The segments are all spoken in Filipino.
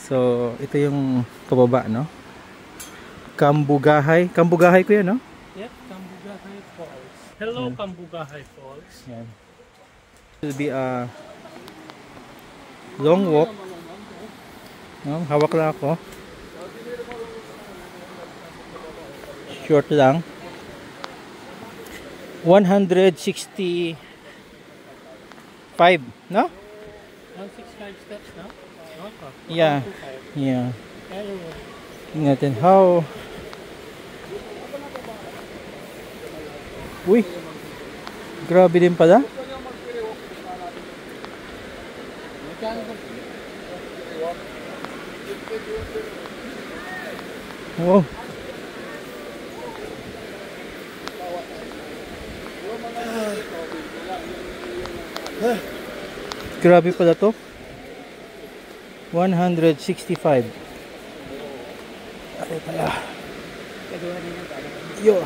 So, ito yung pababa, no? Kambugahay. Kambugahay ko yan, no? Yep, Kambugahay Falls. Hello, Kambugahay Falls. Yan. It will be a long walk. No? Hawak lang ako. Short lang. 165, no? 165 steps, no? Okay. Yeah. Yeah. Tingnan natin how. Uy. Grabe din pala. Wow. Grabe pala to. 165. Ano pala? Yo.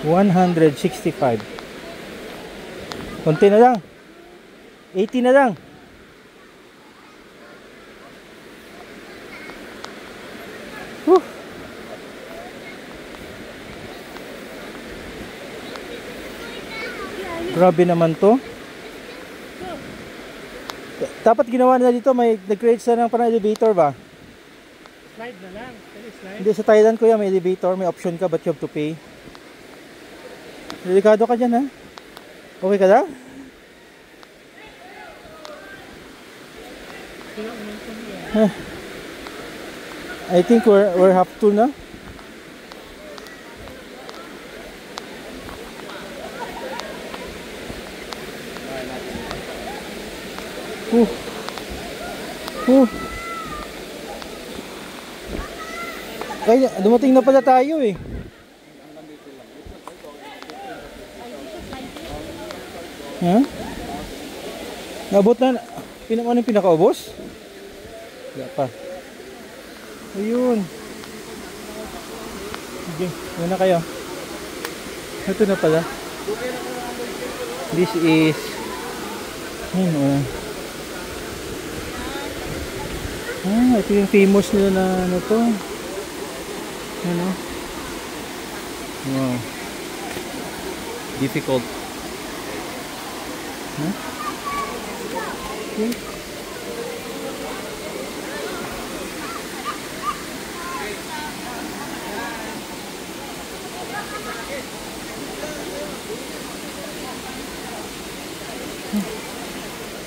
165. Konti na lang. 80 na lang. Whew. Grabe naman to. Dapat ginawa nila dito, may nag-create sila ng parang elevator ba? Slide na lang. Slide. Hindi, sa Thailand ko yan, may elevator, may option ka but you have to pay. Delikado ka dyan, ha? Okay ka lang? I think we're half to na. Kaya dumating na pala tayo eh. Ha? Nabot na. Ano yung pinakaubos? Wala pa. Ayun. Sige, muna kayo. Ito na pala. This is ayun. Ito yung famous nila na ano to. Ano? Wow. Difficult. Huh? Okay.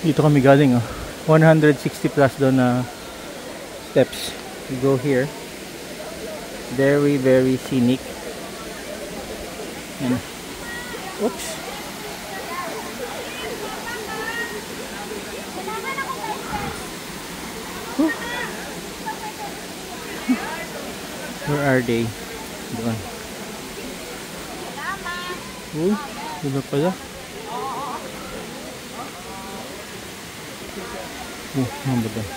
Dito kami galing, oh. 160 plus doon na steps. We go here. Very, very scenic. And, oops. Where are they? Doon. Uy, diba pala? Ano ba doon?